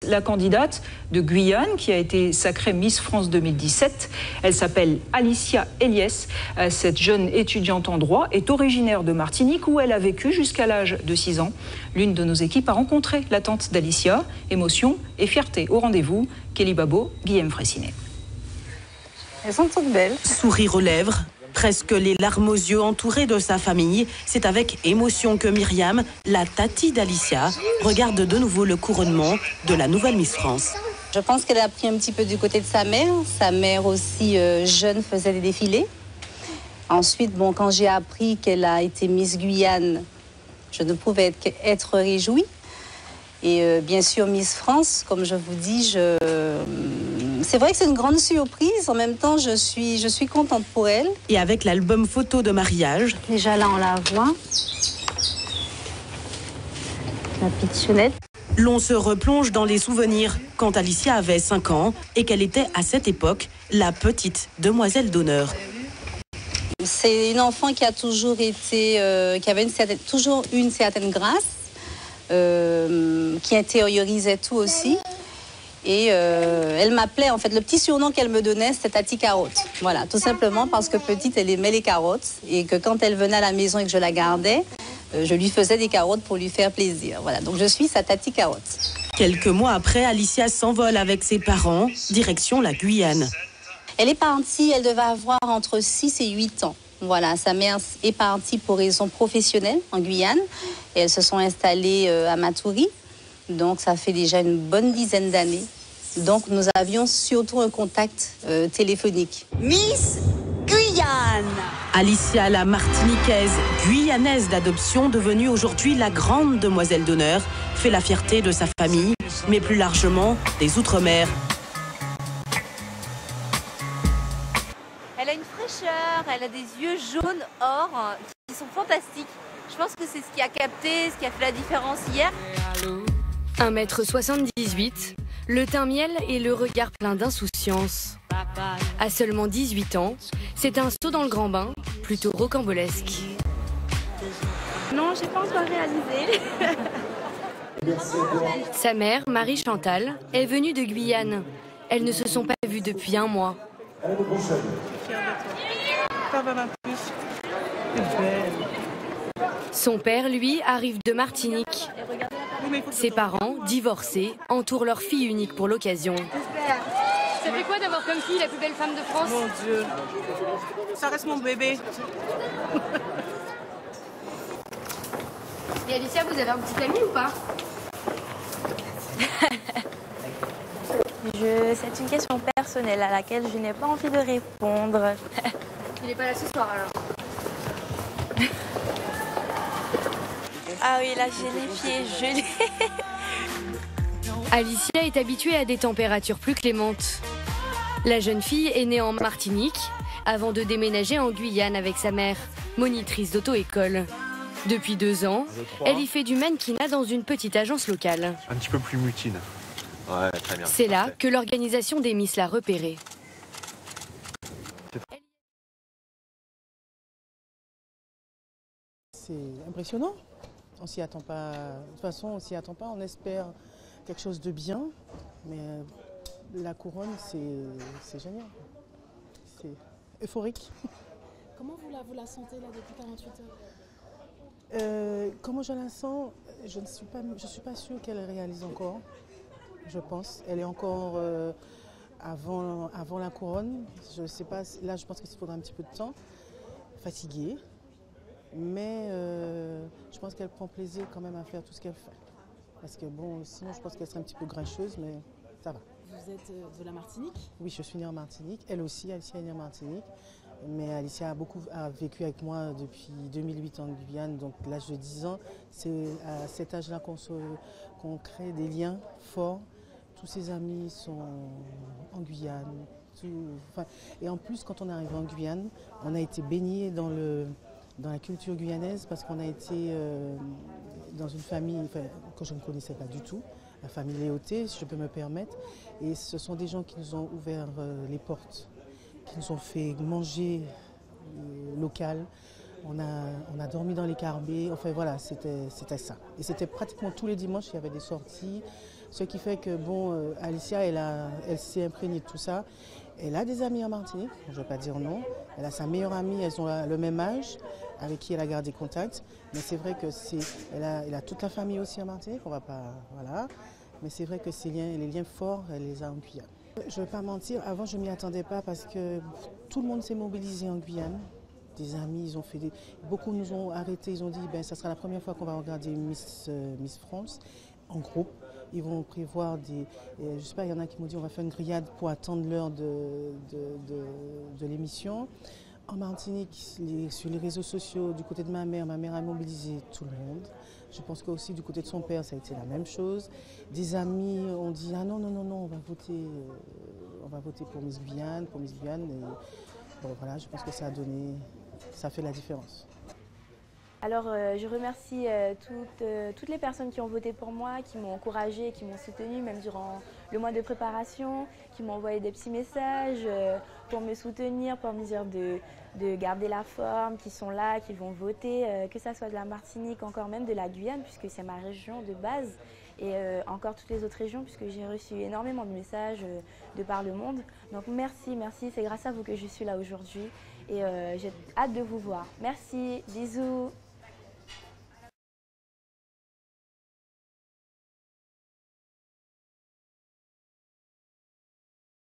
La candidate de Guyane, qui a été sacrée Miss France 2017, elle s'appelle Alicia Eliès. Cette jeune étudiante en droit est originaire de Martinique, où elle a vécu jusqu'à l'âge de 6 ans. L'une de nos équipes a rencontré la tante d'Alicia. Émotion et fierté au rendez-vous. Kelly Babo, Guillaume Fraissinet. Elles sont toutes belles. Sourire aux lèvres, presque les larmes aux yeux, entourée de sa famille. C'est avec émotion que Myriam, la tati d'Alicia, regarde de nouveau le couronnement de la nouvelle Miss France. Je pense qu'elle a pris un petit peu du côté de sa mère. Sa mère aussi, jeune, faisait des défilés. Ensuite, bon, quand j'ai appris qu'elle a été Miss Guyane, je ne pouvais qu'être réjouie. Et bien sûr, Miss France, comme je vous dis, c'est vrai que c'est une grande surprise. En même temps, je suis contente pour elle. Et avec l'album photo de mariage. Déjà là, on la voit. La pitchounette. L'on se replonge dans les souvenirs quand Alicia avait 5 ans et qu'elle était à cette époque la petite demoiselle d'honneur. C'est une enfant qui a toujours été, qui avait toujours une certaine grâce, qui intériorisait tout aussi. Et elle m'appelait, en fait, le petit surnom qu'elle me donnait, c'était Tati Carotte. Voilà, tout simplement parce que petite, elle aimait les carottes et que quand elle venait à la maison et que je la gardais, je lui faisais des carottes pour lui faire plaisir. Voilà, donc je suis sa Tati Carotte. Quelques mois après, Alicia s'envole avec ses parents, direction la Guyane. Elle est partie, elle devait avoir entre 6 et 8 ans. Voilà, sa mère est partie pour raison professionnelle en Guyane et elles se sont installées à Matoury. Donc ça fait déjà une bonne dizaine d'années. Donc nous avions surtout un contact téléphonique. Miss Guyane. Alicia, la martiniquaise, guyanaise d'adoption, devenue aujourd'hui la grande demoiselle d'honneur, fait la fierté de sa famille, mais plus largement des Outre-mer. Elle a une fraîcheur, elle a des yeux jaunes or qui sont fantastiques. Je pense que c'est ce qui a capté, ce qui a fait la différence hier. 1m78, le teint miel et le regard plein d'insouciance. À seulement 18 ans, c'est un saut dans le grand bain, plutôt rocambolesque. Non, j'ai pas encore réalisé. Sa mère, Marie Chantal, est venue de Guyane. Elles ne se sont pas vues depuis un mois. Son père, lui, arrive de Martinique. Ses parents, divorcés, entourent leur fille unique pour l'occasion. Ça fait quoi d'avoir comme fille la plus belle femme de France? Mon Dieu, ça reste mon bébé. Et Alicia, vous avez un petit ami ou pas? C'est une question personnelle à laquelle je n'ai pas envie de répondre. Il n'est pas là ce soir alors. Ah oui, la génifiée gelée. Alicia est habituée à des températures plus clémentes. La jeune fille est née en Martinique avant de déménager en Guyane avec sa mère, monitrice d'auto-école. Depuis 2 ans, elle y fait du mannequinat dans une petite agence locale. Un petit peu plus mutine. Ouais, très bien. C'est là que l'organisation des Miss l'a repérée. C'est impressionnant. On s'y attend pas. De toute façon, on s'y attend pas. On espère quelque chose de bien, mais la couronne, c'est génial. C'est euphorique. Comment vous la sentez là depuis 48 heures? Comment je la sens? Je ne suis pas sûre qu'elle réalise encore. Je pense. Elle est encore avant la couronne. Je sais pas. Là, je pense qu'il faudra un petit peu de temps. Fatiguée. Mais je pense qu'elle prend plaisir quand même à faire tout ce qu'elle fait. Parce que bon, sinon je pense qu'elle serait un petit peu grincheuse, mais ça va. Vous êtes de la Martinique? Oui, je suis née en Martinique. Elle aussi, Alicia est née en Martinique. Mais Alicia a vécu avec moi depuis 2008 en Guyane, donc l'âge de 10 ans. C'est à cet âge-là qu'on crée des liens forts. Tous ses amis sont en Guyane. Et en plus, quand on est arrivé en Guyane, on a été baignés dans la culture guyanaise parce qu'on a été dans une famille que je ne connaissais pas du tout, la famille Léoté, si je peux me permettre. Et ce sont des gens qui nous ont ouvert les portes, qui nous ont fait manger local. On a dormi dans les carbets, enfin voilà, c'était ça. Et c'était pratiquement tous les dimanches, il y avait des sorties, Ce qui fait que, bon, Alicia, elle s'est imprégnée de tout ça. Elle a des amis en Martinique, je ne vais pas dire non. Elle a sa meilleure amie, elles ont le même âge, avec qui elle a gardé contact. Mais c'est vrai que elle a toute la famille aussi en Martinique, on va pas, voilà. Mais c'est vrai que les liens forts, elle les a en Guyane. Je ne vais pas mentir, avant je ne m'y attendais pas parce que tout le monde s'est mobilisé en Guyane. Des amis, ils ont fait beaucoup nous ont arrêtés, ils ont dit ça sera la première fois qu'on va regarder Miss France en groupe. Ils vont prévoir je sais pas, il y en a qui m'ont dit on va faire une grillade pour attendre l'heure de l'émission. En Martinique, sur les réseaux sociaux, du côté de ma mère a mobilisé tout le monde. Je pense qu'aussi du côté de son père, ça a été la même chose. Des amis ont dit ah non, on va voter pour Miss Guyane, Et, bon voilà, je pense que ça fait la différence. Alors je remercie toutes les personnes qui ont voté pour moi, qui m'ont encouragée, qui m'ont soutenue, même durant le mois de préparation, qui m'ont envoyé des petits messages pour me soutenir, pour me dire de garder la forme, qui sont là, qui vont voter, que ça soit de la Martinique, encore même de la Guyane, puisque c'est ma région de base, et encore toutes les autres régions, puisque j'ai reçu énormément de messages de par le monde. Donc merci, c'est grâce à vous que je suis là aujourd'hui, et j'ai hâte de vous voir. Merci, bisous.